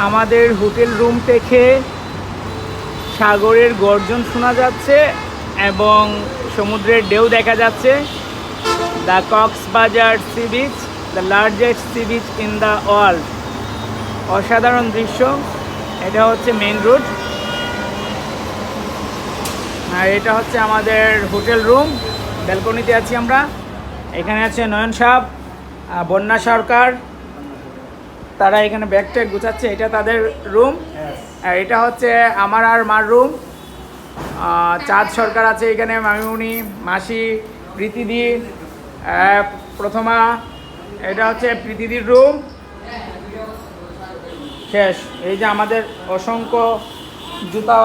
আমাদের hotel room থেকে সাগরের গর্জন শোনা যাচ্ছে এবং সমুদ্রের ঢেউ দেখা যাচ্ছে। The Cox's Bazar sea beach, the largest sea beach in the world. অসাধারণ দৃশ্য। এটা হচ্ছে মেইন রোড, আর এটা হচ্ছে আমাদের হোটেল রুম। ব্যালকনিতে আছি আমরা। এখানে আছে নয়ন সাহেব, বন্যা সরকার, তারা এখানে ব্যাগ ট্যাগ গুছাচ্ছে। এটা তাদের রুম। আর এটা হচ্ছে আমার আর মার রুম। চাঁদ সরকার আছে এখানে, মামিমুনি, মাসি, প্রীতিদি, প্রথমা। এটা হচ্ছে প্রীতিদির রুম। শেষ। এই যে আমাদের অসংখ্য জুতা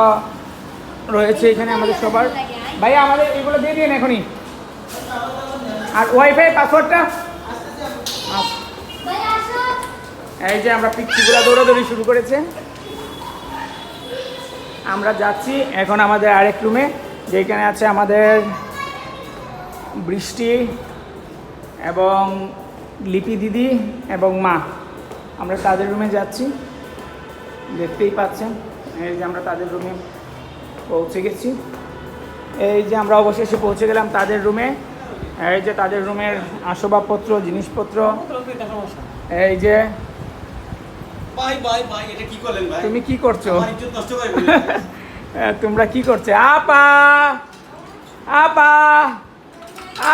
রয়েছে এখানে আমাদের সবার। ভাইয়া আমাদের এগুলো দিয়ে দিন এখনই। আর ওয়াইফাই পাসওয়ার্ডটা। এই যে আমরা পিচ্ছিগুলো দৌড়াদৌড়ি শুরু করেছে। আমরা যাচ্ছি এখন আমাদের আরেক রুমে, যেখানে আছে আমাদের বৃষ্টি এবং লিপি দিদি এবং মা। আমরা তাদের রুমে যাচ্ছি, দেখতেই পাচ্ছেন। এই যে আমরা তাদের রুমে পৌঁছে গেছি। এই যে আমরা অবশেষে পৌঁছে গেলাম তাদের রুমে। এই যে তাদের রুমের আসবাবপত্র, জিনিসপত্র। এই যে তুমি কি করছো? তোমরা কি করছো? আপা আপা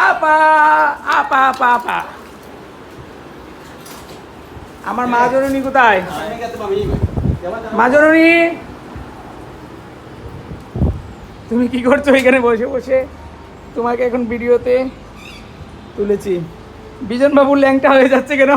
আপা আপা আপা আপা। আমার মা জননী কোথায়? মা জননী, তুমি কি করছো এখানে বসে বসে? তোমাকে এখন ভিডিওতে তুলেছি। বিজন বাবু ল্যাংটা হয়ে যাচ্ছে কেন?